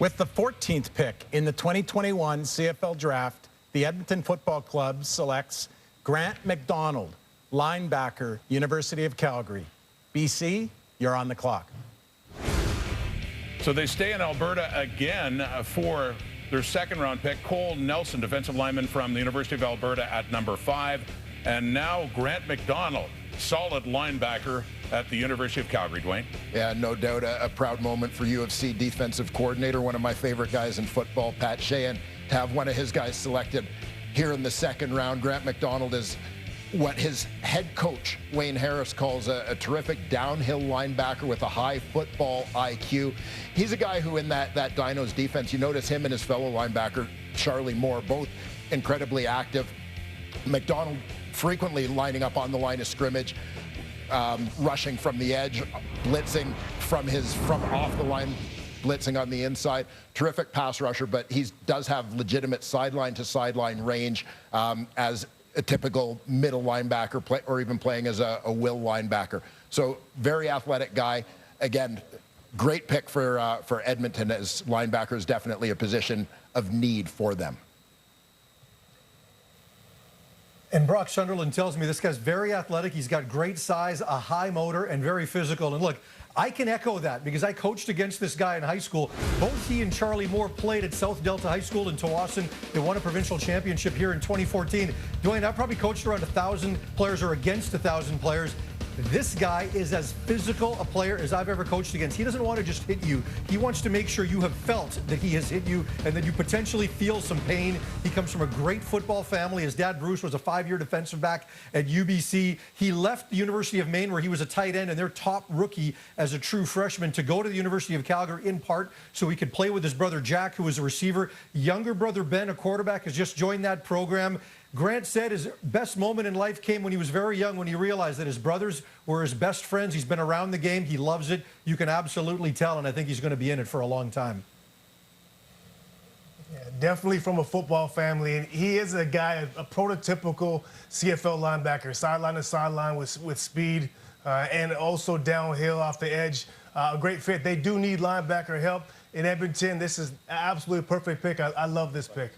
With the 14th pick in the 2021 CFL Draft, the Edmonton Football Club selects Grant McDoanld, linebacker, University of Calgary. BC, you're on the clock. So they stay in Alberta again for their second-round pick. Cole Nelson, defensive lineman from the University of Alberta at number 5. And now Grant McDoanld, solid linebacker at the University of Calgary. Dwayne? Yeah, no doubt a proud moment for UFC defensive coordinator, one of my favorite guys in football, Pat Sheehan, to have one of his guys selected here in the second round. Grant McDoanld is what his head coach, Wayne Harris, calls a terrific downhill linebacker with a high football IQ. He's a guy who in that Dinos defense, you notice him and his fellow linebacker, Charlie Moore, both incredibly active. McDoanld frequently lining up on the line of scrimmage, rushing from the edge, blitzing from off the line, blitzing on the inside. Terrific pass rusher, but he does have legitimate sideline to sideline range as a typical middle linebacker, or even playing as a will linebacker. So very athletic guy. Again, great pick for Edmonton, as linebacker is definitely a position of need for them. And Brock Sunderland tells me this guy's very athletic. He's got great size, a high motor, and very physical. And look, I can echo that because I coached against this guy in high school. Both he and Charlie Moore played at South Delta High School in Tawasin. They won a provincial championship here in 2014. Dwayne, I've probably coached around 1,000 players or against 1,000 players. This guy is as physical a player as I've ever coached against. He doesn't want to just hit you. He wants to make sure you have felt that he has hit you and that you potentially feel some pain. He comes from a great football family. His dad, Bruce, was a 5-year defensive back at UBC. He left the University of Maine, where he was a tight end and their top rookie as a true freshman, to go to the University of Calgary, in part so he could play with his brother Jack, who was a receiver. Younger brother Ben, a quarterback, has just joined that program. Grant said his best moment in life came when he was very young, when he realized that his brothers were his best friends. He's been around the game. He loves it. You can absolutely tell, and I think he's going to be in it for a long time. Yeah, definitely from a football family. And he is a guy, a prototypical CFL linebacker, sideline to sideline with speed and also downhill off the edge. A great fit. They do need linebacker help in Edmonton. This is an absolutely perfect pick. I love this pick.